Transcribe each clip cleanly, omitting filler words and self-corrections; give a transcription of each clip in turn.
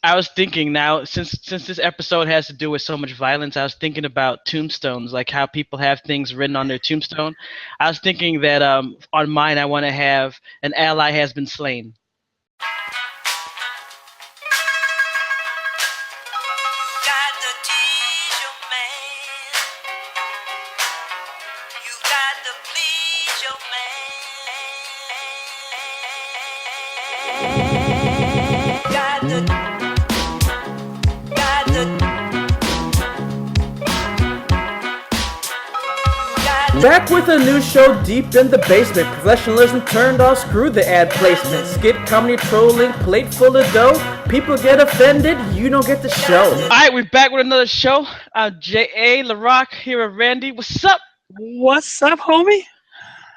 I was thinking now, since this episode has to do with so much violence, I was thinking about tombstones, like how people have things written on their tombstone. I was thinking that on mine, I want to have an ally has been slain. Got to tease your man. You got to please your man. Got to. Back with a new show deep in the basement. Professionalism turned off, screw the ad placement. Skit comedy trolling, plate full of dough. People get offended, you don't get the show. Alright, we're back with another show. J.A. LaRock here with Randy. What's up? What's up, homie?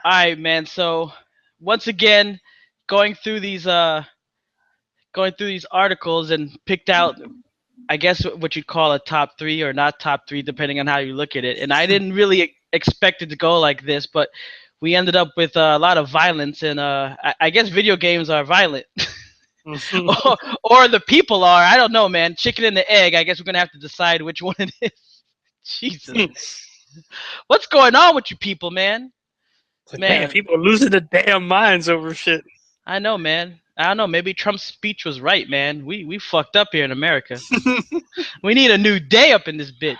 Alright, man. So, once again, going through these articles and picked out, I guess, what you'd call a top 3 or not top 3, depending on how you look at it. And I didn't really expect it to go like this, but we ended up with a lot of violence, and I guess video games are violent. or the people are. I don't know, man. Chicken and the egg. I guess we're going to have to decide which one it is. Jesus. What's going on with you people, man? Man, people are losing their damn minds over shit. I know, man. I don't know. Maybe Trump's speech was right, man. We fucked up here in America. We need a new day up in this bitch.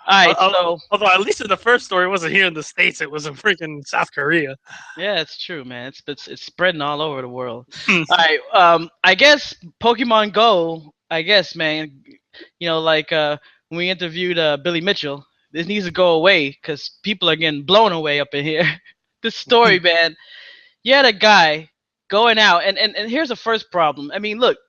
All right, so although at least in the first story, it wasn't here in the States. It was in freaking South Korea. Yeah, it's true, man. It's spreading all over the world. All right, I guess Pokemon Go. I guess, man. You know, like when we interviewed Billy Mitchell, this needs to go away because people are getting blown away up in here. This story, man. You had a guy going out, and here's the first problem. I mean, look,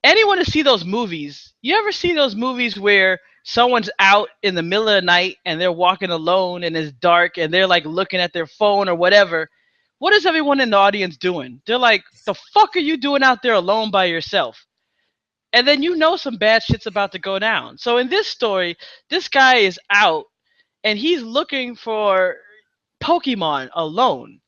anyone to see those movies? You ever see those movies where someone's out in the middle of the night and they're walking alone and it's dark and they're like looking at their phone or whatever? What is everyone in the audience doing? They're like, the fuck are you doing out there alone by yourself? And then you know some bad shit's about to go down. So in this story, this guy is out and he's looking for Pokemon alone.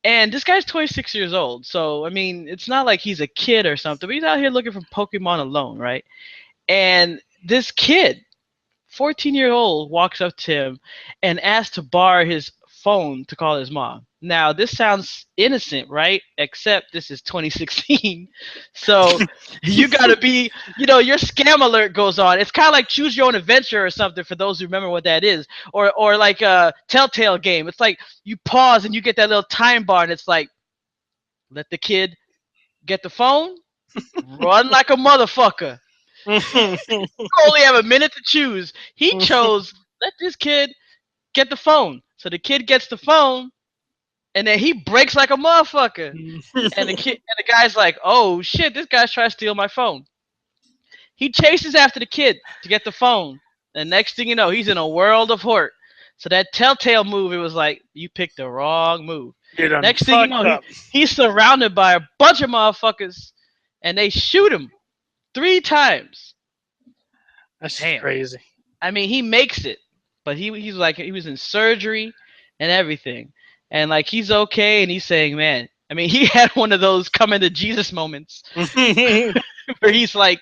And this guy's 26 years old. So, I mean, it's not like he's a kid or something. But he's out here looking for Pokemon alone, right? And this kid, 14-year-old, walks up to him and asks to borrow his phone to call his mom. Now, this sounds innocent, right? Except this is 2016. So you got to be, you know, your scam alert goes on. It's kind of like Choose Your Own Adventure or something for those who remember what that is. Or like a Telltale game. It's like you pause and you get that little time bar and it's like, let the kid get the phone, run like a motherfucker. You only have a minute to choose. He chose, let this kid get the phone. So the kid gets the phone. And then he breaks like a motherfucker. And the guy's like, oh shit, this guy's trying to steal my phone. He chases after the kid to get the phone. And next thing you know, he's in a world of hurt. So that Telltale move, it was like, you picked the wrong move. Next thing you know, he's surrounded by a bunch of motherfuckers. And they shoot him 3 times. That's crazy. I mean, he makes it. But he's like, he was in surgery and everything. And like he's okay, and he's saying, "Man, I mean, he had one of those coming to Jesus moments where he's like,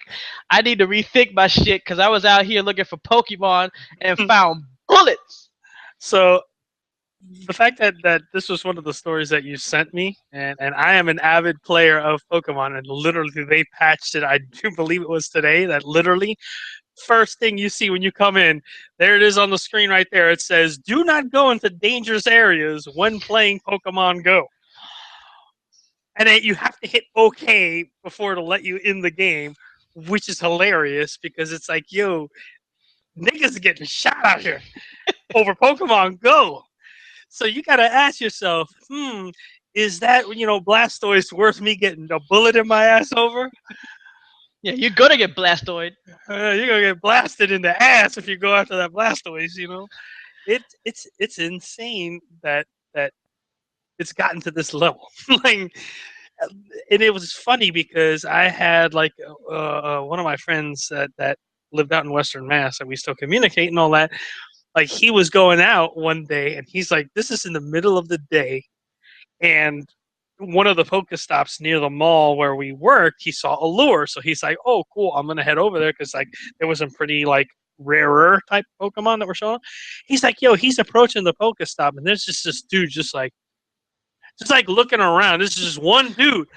I need to rethink my shit because I was out here looking for Pokemon and found bullets." So the fact that this was one of the stories that you sent me, and I am an avid player of Pokemon, and literally they patched it. I do believe it was today that literally. First thing you see when you come in, there it is on the screen right there. It says, do not go into dangerous areas when playing Pokemon Go. And then you have to hit OK before it'll let you in the game, which is hilarious because it's like, yo, niggas are getting shot out here over Pokemon Go. So you got to ask yourself, is that, you know, Blastoise worth me getting a bullet in my ass over? Yeah, you're gonna get Blastoid. You're gonna get blasted in the ass if you go after that Blastoise. You know, it's insane that it's gotten to this level. Like, and it was funny because I had like one of my friends that lived out in Western Mass, and we still communicate and all that. Like he was going out one day, and he's like, "This is in the middle of the day, and one of the Pokestops near the mall where we worked, he saw a lure. So he's like, "Oh, cool! I'm gonna head over there because like there was some pretty like rarer type Pokemon that were showing." He's like, "Yo," he's approaching the Pokestop, and there's just this dude just like looking around. This is just one dude.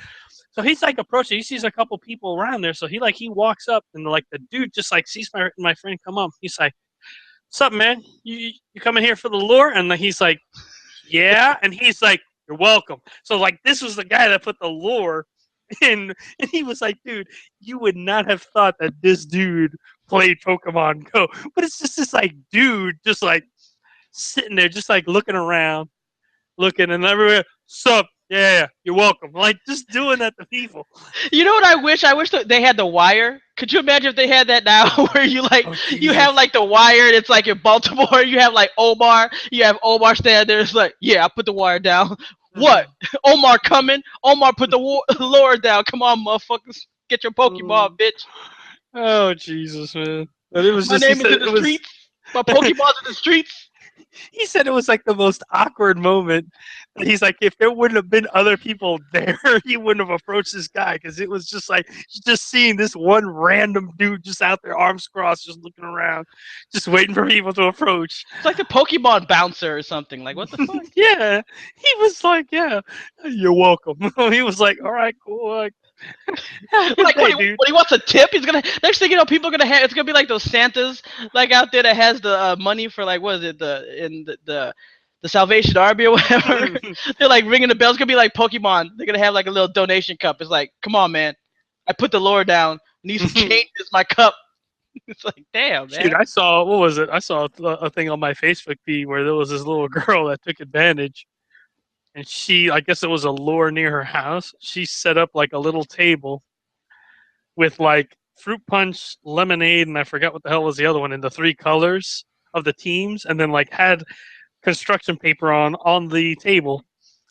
So he's like approaching. He sees a couple people around there. So he walks up, and like the dude just like sees my friend come up. He's like, "What's up, man? You coming here for the lure?" And he's like, "Yeah." And he's like, "You're welcome." So like this was the guy that put the lure in, and he was like, "Dude, you would not have thought that this dude played Pokemon Go." But it's just this like dude just like sitting there, just like looking around, looking and everywhere. "Sup? Yeah, you're welcome." Like just doing that to people. You know what I wish? I wish that they had the wire. Could you imagine if they had that now, where you like Oh, you have Jesus. like the wire, and it's like in Baltimore, you have like Omar, you have Omar stand there. It's like, yeah, I put the wire down. What? Omar coming? Omar put the lure down. Come on, motherfuckers, get your Pokemon, bitch. Oh Jesus, man! But it was My just he name is said in it the was. streets. My Pokemon's in the streets. He said it was like the most awkward moment. He's like, if there wouldn't have been other people there, he wouldn't have approached this guy because it was just like just seeing this one random dude just out there, arms crossed, just looking around, just waiting for people to approach. It's like the Pokemon bouncer or something. Like, what the fuck? Yeah, he was like, "Yeah, you're welcome." He was like, "All right, cool. Like, have a good Like when day, he, dude." when he wants a tip, he's gonna. Next thing you know, people are gonna have. It's gonna be like those Santas, like out there that has the money for like what is it the Salvation Army or whatever. They're like ringing the bells. It's gonna be like Pokemon. They're gonna have like a little donation cup. It's like, come on, man. I put the lure down. Need some change. It's my cup. It's like, damn, Shoot, man. I saw what was it? I saw a thing on my Facebook feed where there was this little girl that took advantage, and I guess it was a lure near her house. She set up like a little table with like fruit punch, lemonade, and I forgot what the hell was the other one in the three colors of the teams, and then like had construction paper on the table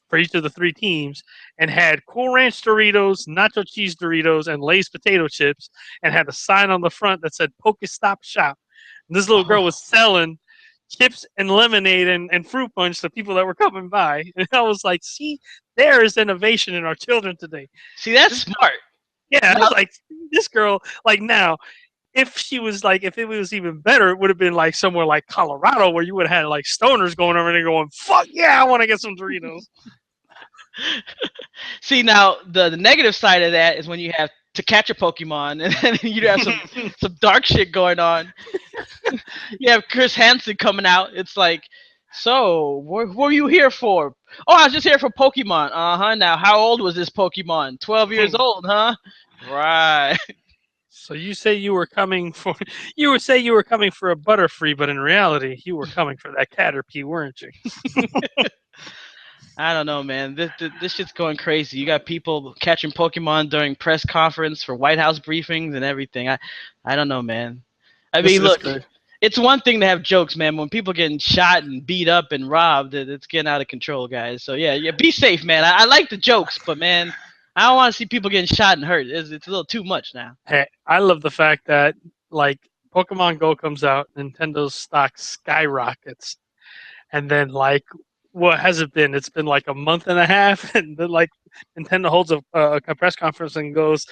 for each of the three teams, and had Cool Ranch Doritos, Nacho Cheese Doritos, and Lay's potato chips, and had a sign on the front that said "Pokestop Shop." And this little girl Oh, was selling chips and lemonade and fruit punch to people that were coming by. And I was like, "See, there is innovation in our children today." see, that's This smart. Yeah, I Now, was like, this girl, like now, if she was like, if it was even better, it would have been like somewhere like Colorado where you would have had like stoners going over there going, "Fuck yeah, I want to get some Doritos." see, now the negative side of that is when you have to catch a Pokemon, and then you have some dark shit going on. You have Chris Hansen coming out. It's like, so what were you here for? Oh, I was just here for Pokemon. Uh-huh. Now, how old was this Pokemon? 12 years old, huh? Right. So you say you were coming for you were coming for a Butterfree, but in reality, you were coming for that Caterpie, weren't you? I don't know, man. This shit's going crazy. You got people catching Pokemon during press conference for White House briefings and everything. I don't know, man. I This mean, is look, crazy. it's one thing to have jokes, man. When people getting shot and beat up and robbed, it's getting out of control, guys. So yeah, be safe, man. I like the jokes, but man, I don't want to see people getting shot and hurt. It's a little too much now. Hey, I love the fact that like Pokemon Go comes out, Nintendo's stock skyrockets, and then like what has it been? It's been like a month and a half, and then like Nintendo holds a press conference and goes,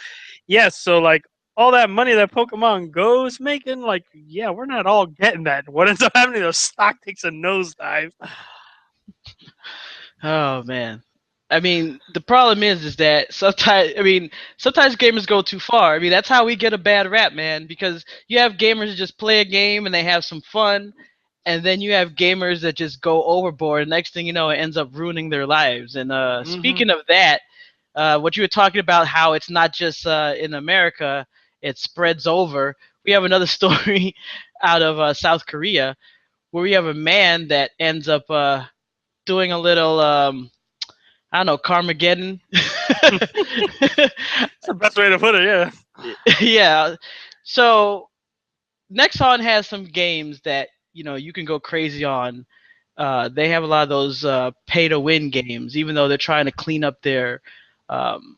"Yes, so like all that money that Pokemon Go is making, like yeah, we're not all getting that." What ends up happening? The stock takes a nosedive. Oh man. I mean, the problem is that sometimes gamers go too far. I mean, that's how we get a bad rap, man, because you have gamers that just play a game and they have some fun, and then you have gamers that just go overboard, and next thing you know, it ends up ruining their lives. And Hmm. speaking of that, what you were talking about, how it's not just in America, it spreads over. We have another story out of South Korea where we have a man that ends up doing a little I don't know, Carmageddon. It's the best way to put it. Yeah. Yeah. So Nexon has some games that you can go crazy on. They have a lot of those pay to win games, even though they're trying to clean up their um,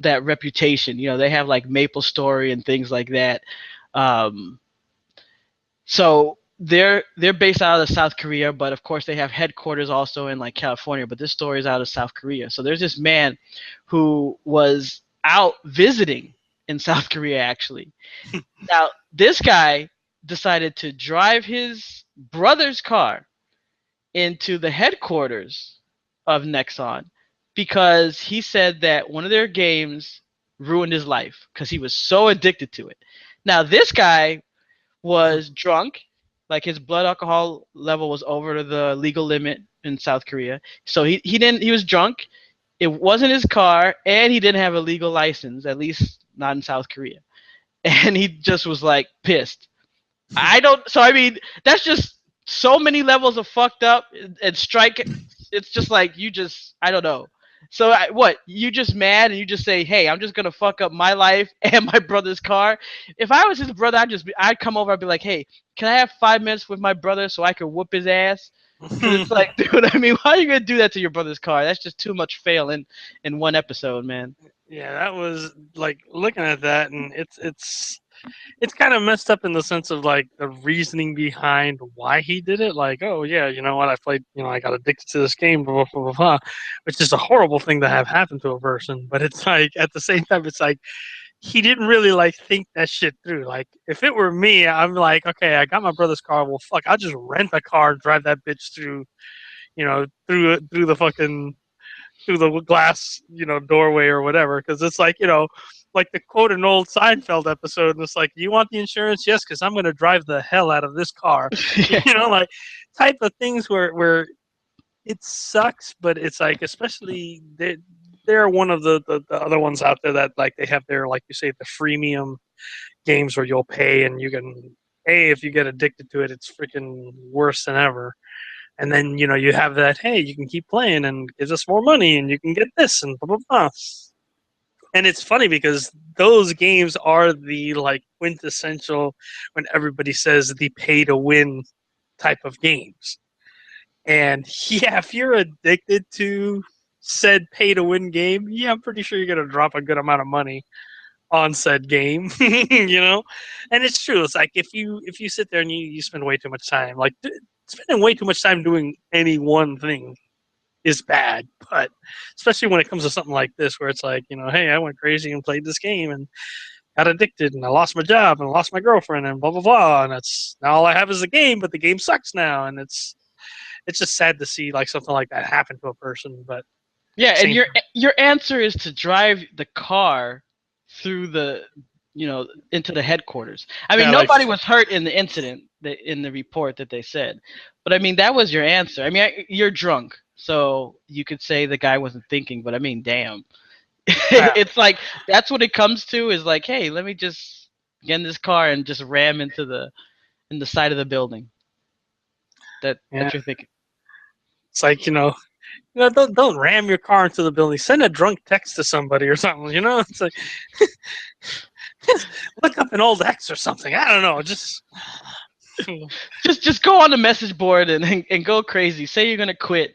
that reputation. They have like Maple Story and things like that. Um, so they're based out of South Korea, but of course they have headquarters also in like California. But this story is out of South Korea. So there's this man who was out visiting in South Korea actually. Now this guy decided to drive his brother's car into the headquarters of Nexon because he said that one of their games ruined his life because he was so addicted to it. Now this guy was drunk, like his blood alcohol level was over the legal limit in South Korea. So he was drunk. It wasn't his car, and he didn't have a legal license, at least not in South Korea. And he just was like pissed. I don't. So I mean, that's just so many levels of fucked up and strike. It's just like you just. I don't know. So what? You just mad and you just say, "Hey, I'm just gonna fuck up my life and my brother's car." If I was his brother, I'd come over. I'd be like, "Hey, can I have 5 minutes with my brother so I can whoop his ass?" Because it's like, dude, I mean, why are you gonna do that to your brother's car? That's just too much fail in one episode, man. Yeah, that was like looking at that, and it's kind of messed up in the sense of like the reasoning behind why he did it. Like, oh yeah, you know what? I played, I got addicted to this game, blah blah blah blah, blah, which is a horrible thing to have happen to a person. But it's like at the same time, it's like he didn't really like think that shit through. Like, if it were me, I'm like, okay, I got my brother's car. Well, fuck, I'll just rent a car, and drive that bitch through, through the fucking through the glass, doorway or whatever. Because it's like, like the quote in an old Seinfeld episode, and it's like, "You want the insurance? Yes, because I'm going to drive the hell out of this car." Like type of things where it sucks, but it's like, especially they're one of the other ones out there that like they have their, like you say, the freemium games where you'll pay and you can, hey, if you get addicted to it, it's freaking worse than ever. And then you have that, hey, you can keep playing and gives us more money and you can get this and blah blah blah. And it's funny because those games are the like quintessential, when everybody says the pay to win type of games. And yeah, if you're addicted to said pay to win game, yeah, I'm pretty sure you're gonna drop a good amount of money on said game. And it's true. It's like if you sit there and you spend way too much time, like spending way too much time doing any one thing is bad. But especially when it comes to something like this, where it's like, hey, I went crazy and played this game and got addicted and I lost my job and I lost my girlfriend and blah blah blah, and it's now all I have is a game, but the game sucks now, and it's just sad to see like something like that happen to a person. But Yeah, and same, your answer is to drive the car through the into the headquarters. I mean, yeah, like nobody was hurt in the incident in the report that they said, but I mean that was your answer. I mean, you're drunk, so you could say the guy wasn't thinking, but I mean, damn, it's like that's what it comes to is like, hey, let me just get in this car and just ram in the side of the building. yeah, That you're thinking. it's like don't ram your car into the building. Send a drunk text to somebody or something. It's like look up an old ex or something. I don't know. Just Just go on the message board and go crazy. Say you're gonna quit.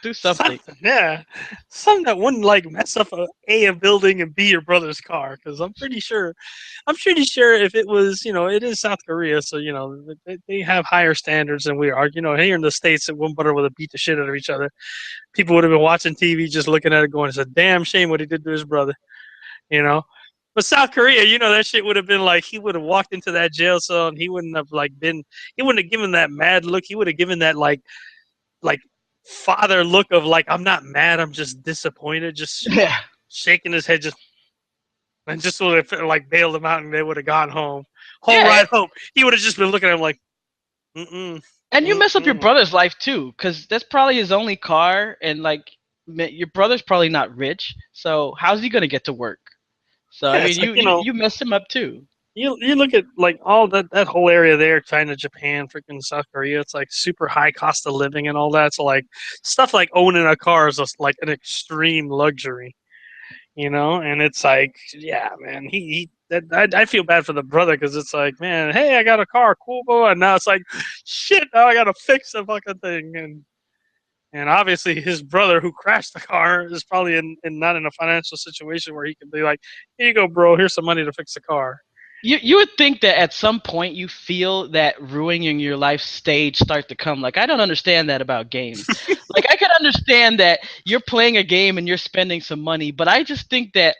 Do something. yeah, something that wouldn't like mess up a building and B your brother's car. Because I'm pretty sure if it was, it is South Korea, so they have higher standards than we are. Here in the States, it one brother would have beat the shit out of each other. People would have been watching TV, just looking at it, going, "It's a damn shame what he did to his brother." You know. But South Korea, that shit would have been like he would have walked into that jail cell and he wouldn't have he wouldn't have given that mad look. He would have given that like father look of like, I'm not mad, I'm just disappointed, just Yeah. shaking his head, just would have like bailed him out and they would have gone home. Whole Yeah, ride home, he would have just been looking at him like, mm and you mess up your mm. brother's life too, because that's probably his only car, and like your brother's probably not rich, so how's he gonna get to work? So I Yeah, mean, it's like you messed him up too. you look at like all that whole area there, China, Japan, freaking South Korea. It's like super high cost of living and all that. So like stuff like owning a car is just like an extreme luxury, And it's like, yeah, man, I feel bad for the brother because it's like, man, hey, I got a car, cool, boy, and now it's like, shit, now I gotta fix the fucking thing, and obviously his brother who crashed the car is probably not in a financial situation where he can be like, here you go, bro, here's some money to fix the car. You would think that at some point you feel that ruining your life stage start to come. Like I don't understand that about games. Like I can understand that you're playing a game and you're spending some money, but I just think that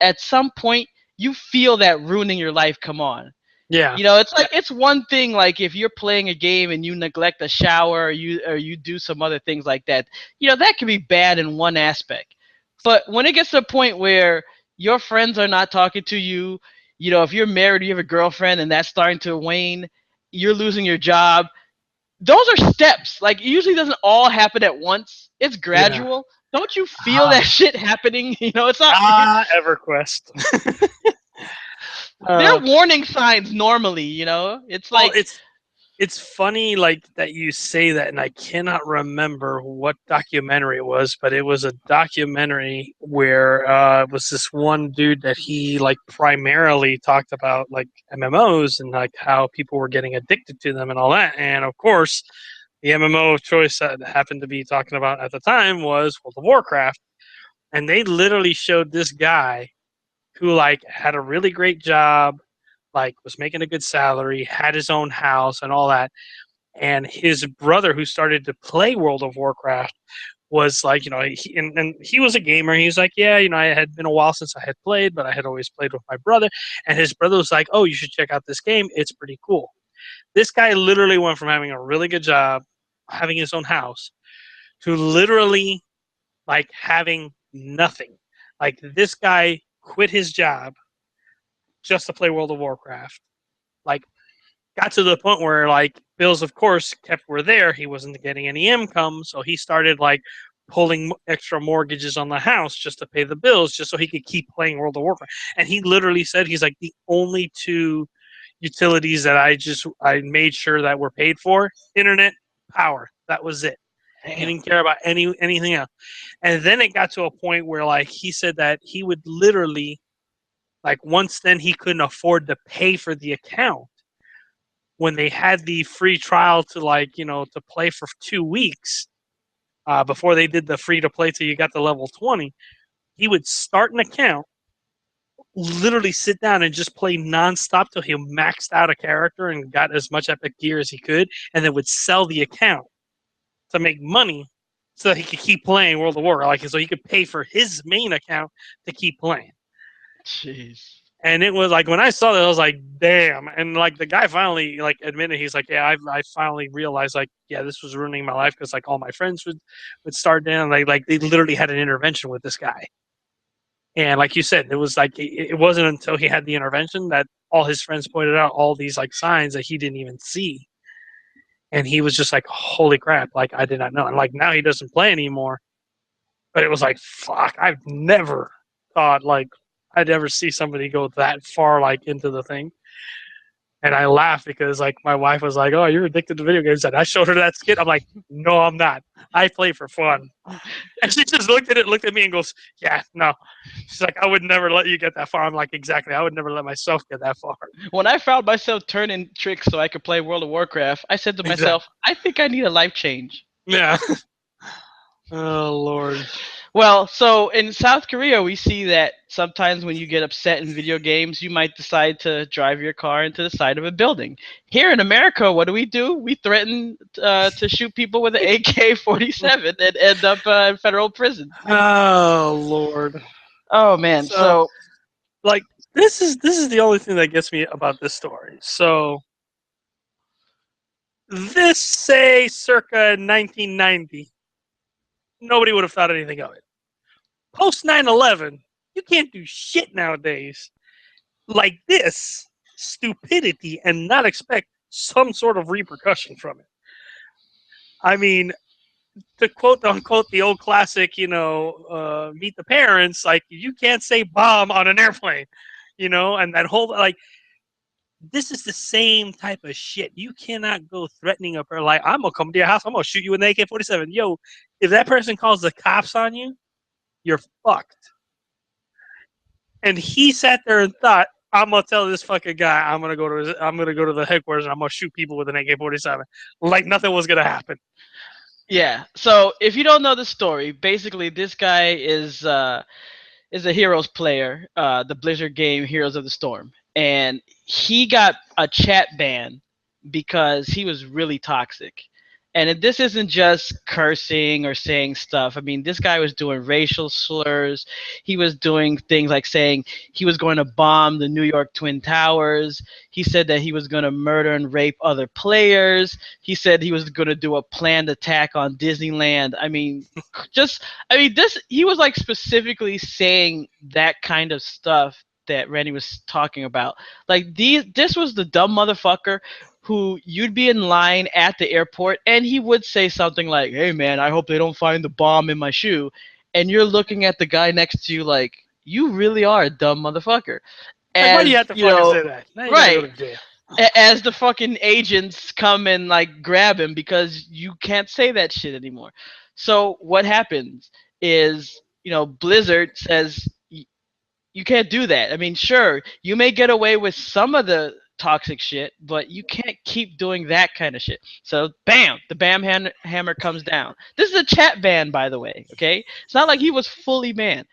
at some point you feel that ruining your life come on. Yeah. It's like it's one thing like if you're playing a game and you neglect a shower or you do some other things like that. That can be bad in one aspect. But when it gets to a point where your friends are not talking to you, if you're married, you have a girlfriend and that's starting to wane, you're losing your job. Those are steps. Like it usually doesn't all happen at once. It's Yeah. gradual. Don't you feel that shit happening? It's not EverQuest. they're uh, warning signs normally, It's well, like it's funny like that you say that, and I cannot remember what documentary it was, but it was a documentary where it was this one dude that he like primarily talked about like MMOs and like how people were getting addicted to them and all that. And of course, the MMO of choice that happened to be talking about at the time was World of Warcraft, and they literally showed this guy who like had a really great job, like was making a good salary, had his own house and all that, and his brother who started to play World of Warcraft was like, and he was a gamer. He's like, yeah, I had been a while since I had played, but I had always played with my brother. And his brother was like, oh, you should check out this game. It's pretty cool. This guy literally went from having a really good job, having his own house, to literally like having nothing. Like this guy quit his job just to play World of Warcraft. Like got to the point where like bills of course kept were there. He wasn't getting any income, so he started like pulling extra mortgages on the house just to pay the bills just so he could keep playing World of Warcraft. And he literally said he's like the only two utilities that I made sure that were paid for: internet, power. That was it. He damn. didn't care about anything else. And then it got to a point where like he said that he would literally like once then he couldn't afford to pay for the account when they had the free trial to like to play for 2 weeks before they did the free to play till you got to level 20. He would start an account, literally sit down and just play nonstop till he maxed out a character and got as much epic gear as he could, and then would sell the account to make money so that he could keep playing World of Warcraft, like so he could pay for his main account to keep playing. Jeez. And it was like when I saw that, I was like, "Damn!" And like the guy finally like admitted, he's like, "Yeah, I finally realized like, yeah, this was ruining my life because like all my friends would start down like they literally had an intervention with this guy." And like you said, it was like it wasn't until he had the intervention that all his friends pointed out all these like signs that he didn't even see, and he was just like, "Holy crap!" Like I did not know. And like now he doesn't play anymore. But it was like, "Fuck!" I've never thought like I'd ever see somebody go that far like into the thing. And I laughed because like my wife was like, "Oh, you're addicted to video games." And I showed her that skit. I'm like, "No, I'm not. I play for fun." And she just looked at me and goes, "Yeah, no." She's like, "I would never let you get that far." I'm like, "Exactly. I would never let myself get that far." When I found myself turning tricks so I could play World of Warcraft, I said to Exactly. myself, I think I need a life change. Yeah. Oh Lord. Well, so in South Korea, we see that sometimes when you get upset in video games, you might decide to drive your car into the side of a building. Here in America, what do? We threaten to shoot people with an AK-47 and end up in federal prison. Oh Lord. Oh man, So so like this is the only thing that gets me about this story. So this say circa 1990, nobody would have thought anything of it. Post 9/11, you can't do shit nowadays like this stupidity and not expect some sort of repercussion from it. I mean, to quote unquote the old classic, Meet the Parents, like you can't say bomb on an airplane, and that whole like this is the same type of shit. You cannot go threatening a person like I'm gonna come to your house, I'm gonna shoot you with an AK-47. Yo, if that person calls the cops on you, you're fucked. And he sat there and thought, I'm gonna tell this fucking guy I'm gonna go to the headquarters and I'm gonna shoot people with an AK-47. Like nothing was gonna happen. yeah. So if you don't know the story, basically this guy is is a Heroes player, the Blizzard game Heroes of the Storm, and he got a chat ban because he was really toxic. And this isn't just cursing or saying stuff. I mean, this guy was doing racial slurs. He was doing things like saying he was going to bomb the New York Twin Towers. He said that he was going to murder and rape other players. He said he was going to do a planned attack on Disneyland. This he was like specifically saying that kind of stuff that Randy was talking about. Like this was the dumb motherfucker who you'd be in line at the airport and he would say something like, "Hey man, I hope they don't find the bomb in my shoe." And you're looking at the guy next to you like, "You really are a dumb motherfucker." Like, why do you As have to you fucking know, say that? Now you gotta go right. to jail. As the fucking agents come and like grab him because you can't say that shit anymore. So what happens is, Blizzard says you can't do that. I mean, sure, you may get away with some of the toxic shit, but you can't keep doing that kind of shit. So, bam, the hammer comes down. This is a chat ban, by the way. Okay, it's not like he was fully banned,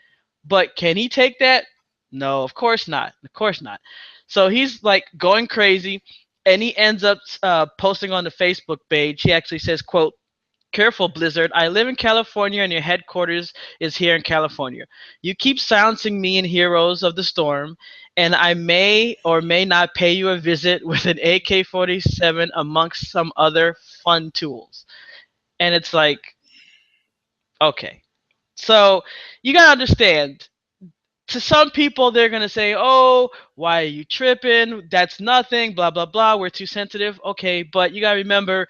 but can he take that? No, of course not. Of course not. So he's like going crazy, and he ends up posting on the Facebook page. He actually says, "Quote." Careful, Blizzard. I live in California and your headquarters is here in California. You keep silencing me in Heroes of the Storm, and I may or may not pay you a visit with an AK-47 amongst some other fun tools. And it's like, okay. So you gotta understand, to some people, they're gonna say, "Oh, why are you tripping? That's nothing, blah, blah, blah. We're too sensitive." Okay, but you gotta remember,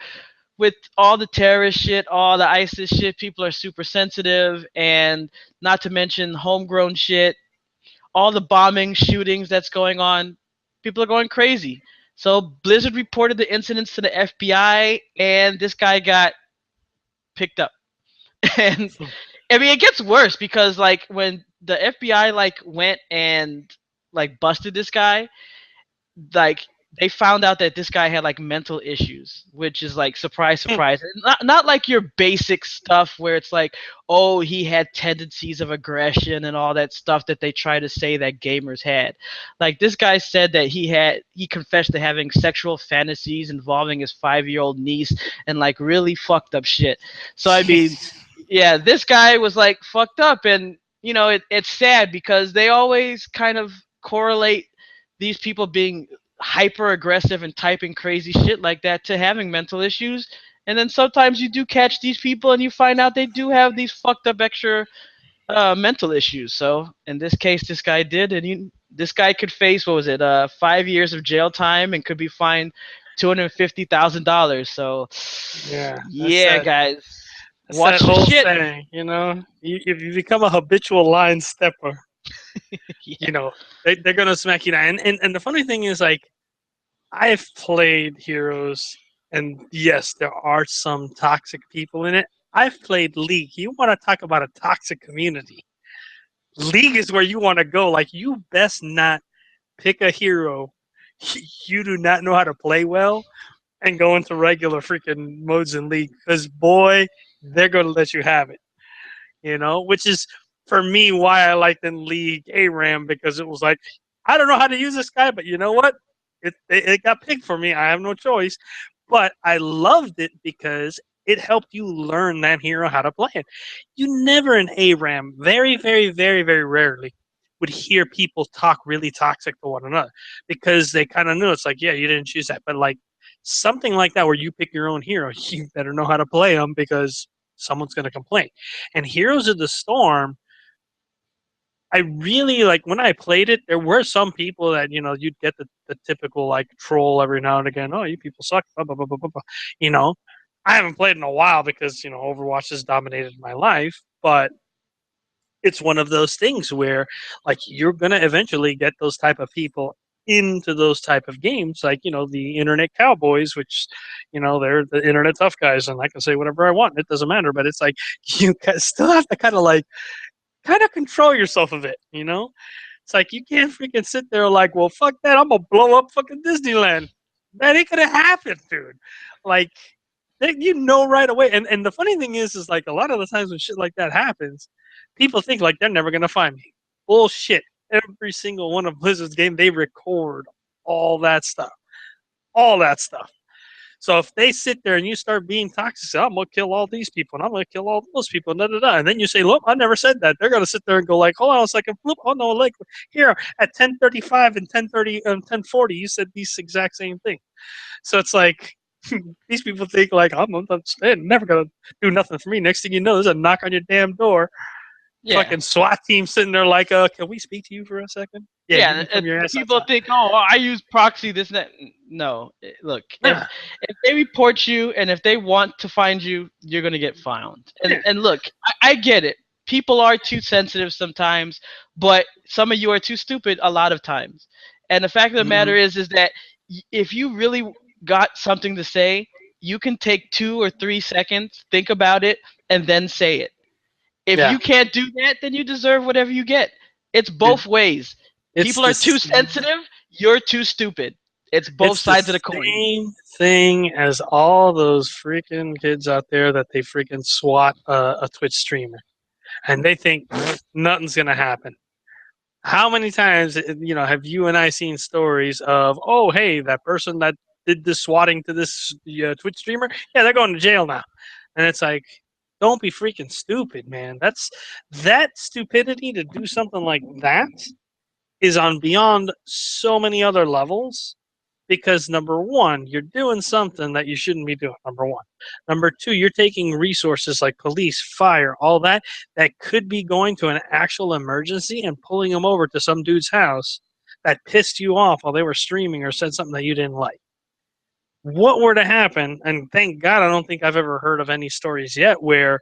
with all the terrorist shit, all the ISIS shit, people are super sensitive, and not to mention homegrown shit, all the bombing, shootings that's going on, people are going crazy. So Blizzard reported the incidents to the FBI, and this guy got picked up. And I mean, it gets worse because like when the FBI like went and like busted this guy, like they found out that this guy had like mental issues, which is like surprise, surprise. Not like your basic stuff where it's like, oh, he had tendencies of aggression and all that stuff that they try to say that gamers had. Like this guy said that he confessed to having sexual fantasies involving his 5-year-old niece and like really fucked up shit. So I mean, yeah, this guy was like fucked up, and it's sad because they always kind of correlate these people being hyper aggressive and typing crazy shit like that to having mental issues. And then sometimes you do catch these people and you find out they do have these fucked up extra mental issues. So in this case, this guy did, and this guy could face, what was it, 5 years of jail time and could be fined $250,000. So Yeah, yeah, guys, that's that watch your whole shit. saying. If you become a habitual line stepper, Yeah. they're gonna smack you down. And the funny thing is, like, I've played Heroes, and yes, there are some toxic people in it. I've played League. You want to talk about a toxic community? League is where you want to go. Like, you best not pick a hero you do not know how to play well and go into regular freaking modes in League, because boy, they're gonna let you have it. Which is for me why I liked in League ARAM, because it was like, I don't know how to use this guy, but you know what? It got picked for me. I have no choice. But I loved it because it helped you learn that hero how to play it. You never in ARAM, very, very, very, very rarely, would hear people talk really toxic to one another, because they kind of knew it's like, yeah, you didn't choose that. But like something like that where you pick your own hero, you better know how to play them, because someone's going to complain. And Heroes of the Storm, I really like when I played it. There were some people that you'd get the typical like troll every now and again. Oh, you people suck. Blah, blah, blah, blah, blah, blah. I haven't played in a while because Overwatch has dominated my life. But it's one of those things where like you're gonna eventually get those type of people into those type of games, like the internet cowboys, which they're the internet tough guys, and I can say whatever I want. It doesn't matter. But it's like you still have to kind of control yourself a bit. It's like you can't freaking sit there like, well, fuck that, I'm gonna blow up fucking Disneyland. That ain't gonna happen, dude. Like, right away. And the funny thing is like a lot of the times when shit like that happens, people think like they're never gonna find me. bullshit. Every single one of Blizzard's game, they record all that stuff. All that stuff. So if they sit there and you start being toxic, say, I'm gonna kill all these people and I'm gonna kill all those people, da, da, da. And then you say, look, I never said that. They're gonna sit there and go like, hold on a second, flip. Oh no, like here at 10:35 and 10:30 and 10:40, you said these exact same thing. So it's like these people think like they're never gonna do nothing for me. Next thing you know, there's a knock on your damn door. Yeah. Fucking SWAT team sitting there like, can we speak to you for a second? Yeah, you can come your ass people outside. think, oh, I use proxy, this and that. No, look, Yeah. if they report you and if they want to find you, you're gonna get found. And Yeah. and look, I get it. People are too sensitive sometimes, but some of you are too stupid a lot of times. And the fact of the matter is that if you really got something to say, you can take 2 or 3 seconds, think about it, and then say it. If Yeah. you can't do that, then you deserve whatever you get. It's both ways. It's People are the too sensitive. You're too stupid. It's both It's sides the of the coin. same thing as all those freaking kids out there that they freaking swat a Twitch streamer, and they think nothing's gonna happen. How many times, have you and I seen stories of, oh, hey, that person that did this swatting to this Twitch streamer, yeah, they're going to jail now, and it's like, don't be freaking stupid, man. That stupidity to do something like that is on beyond so many other levels. Because number one, you're doing something that you shouldn't be doing. Number one. Number two, you're taking resources like police, fire, all that could be going to an actual emergency and pulling them over to some dude's house that pissed you off while they were streaming or said something that you didn't like. What were to happen? And thank God, I don't think I've ever heard of any stories yet where,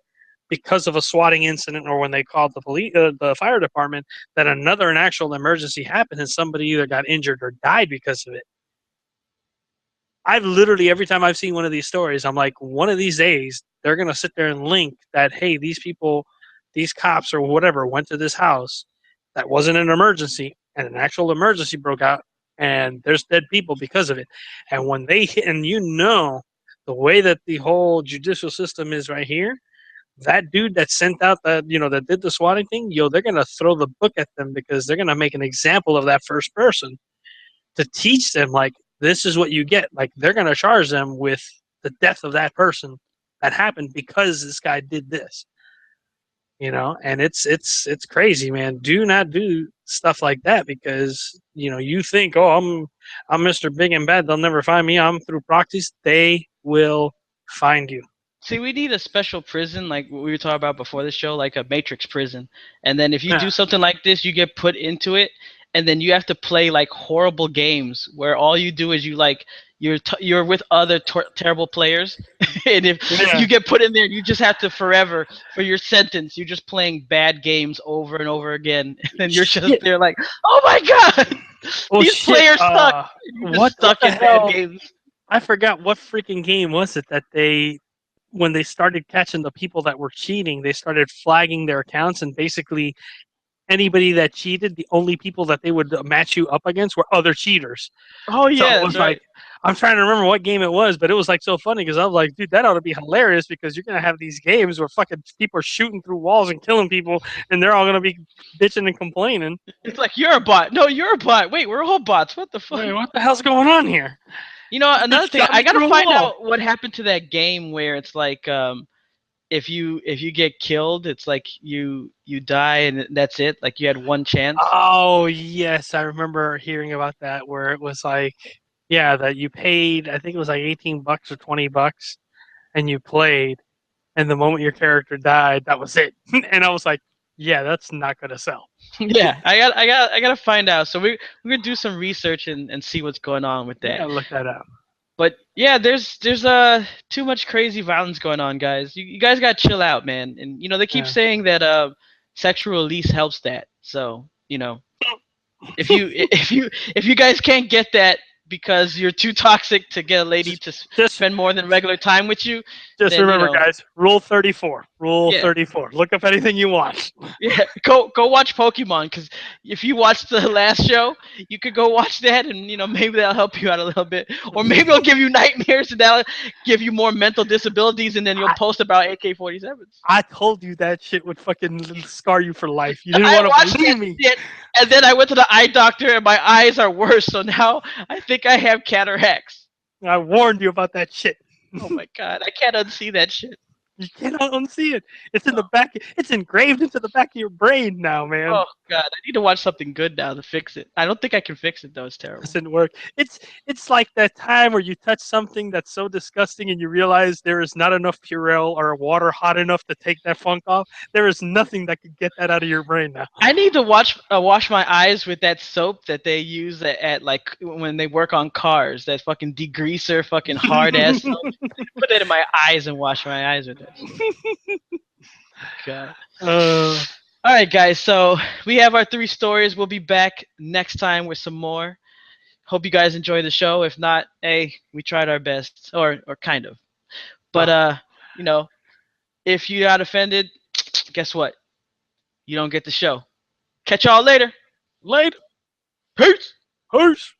because of a swatting incident or when they called the police, the fire department, that an actual emergency happened and somebody either got injured or died because of it. I've literally, every time I've seen one of these stories, I'm like, one of these days, they're going to sit there and link that, hey, these people, these cops or whatever went to this house that wasn't an emergency and an actual emergency broke out and there's dead people because of it. And when they hit, and the way that the whole judicial system is right here, that dude that sent out that, that did the swatting thing, they're going to throw the book at them because they're going to make an example of that first person to teach them, like, this is what you get. Like, they're going to charge them with the death of that person that happened because this guy did this. And it's crazy, man. Do not do stuff like that because, you think, oh, I'm Mr. Big and Bad. They'll never find me. I'm through proxies. They will find you. See, we need a special prison like what we were talking about before the show, like a Matrix prison. And then if you do something like this, you get put into it. And then you have to play like horrible games where all you do is you're with other terrible players, and if you get put in there, you just have to forever for your sentence. You're just playing bad games over and over again, and then you're just there like, oh my god, these players suck. You're stuck in bad games. I forgot what freaking game was it that when they started catching the people that were cheating, they started flagging their accounts and basically anybody that cheated, the only people that they would match you up against were other cheaters. Oh yeah, so it was like, I'm trying to remember what game it was, but it was like so funny because I was like, dude, that ought to be hilarious because you're gonna have these games where fucking people are shooting through walls and killing people, and they're all gonna be bitching and complaining. It's like, you're a bot. No, you're a bot. Wait, we're all bots. What the fuck? Wait, what the hell's going on here? Another thing, I gotta find out what happened to that game where it's like, if you get killed, it's like you die and that's it. Like you had one chance. Oh yes, I remember hearing about that where it was like, yeah, that you paid, I think it was like $18 or $20, and you played, and the moment your character died, that was it. And I was like, yeah, that's not gonna sell. Yeah, I gotta find out. So we're gonna do some research and see what's going on with that. Yeah, look that up. But yeah, there's too much crazy violence going on, guys. You guys gotta chill out, man. And they keep saying that sexual release helps that. So if you guys can't get that because you're too toxic to get a lady to spend more than regular time with you, Just then remember, guys, Rule 34. Rule Yeah. 34. Look up anything you want. Yeah, go watch Pokemon, because if you watched the last show, you could go watch that, and maybe that'll help you out a little bit, or maybe it'll give you nightmares, and that'll give you more mental disabilities, and then you'll I, post about AK-47s. I told you that shit would fucking scar you for life. You didn't I want to watched that believe me. shit, and then I went to the eye doctor, and my eyes are worse, so now I think I have cataracts. I warned you about that shit. Oh my god, I can't unsee that shit. You cannot unsee it. It's in the back. It's engraved into the back of your brain now, man. Oh god, I need to watch something good now to fix it. I don't think I can fix it though. It's terrible. Doesn't work. It's like that time where you touch something that's so disgusting and you realize there is not enough Purell or water hot enough to take that funk off. There is nothing that could get that out of your brain now. I need to wash my eyes with that soap that they use at like when they work on cars. That fucking degreaser, fucking hard ass soap. Put that in my eyes and wash my eyes with that. God. All right, guys. So we have our 3 stories. We'll be back next time with some more. Hope you guys enjoy the show. If not, hey, we tried our best, or kind of. But if you got offended, guess what? You don't get the show. Catch y'all later. Later. Peace. Peace.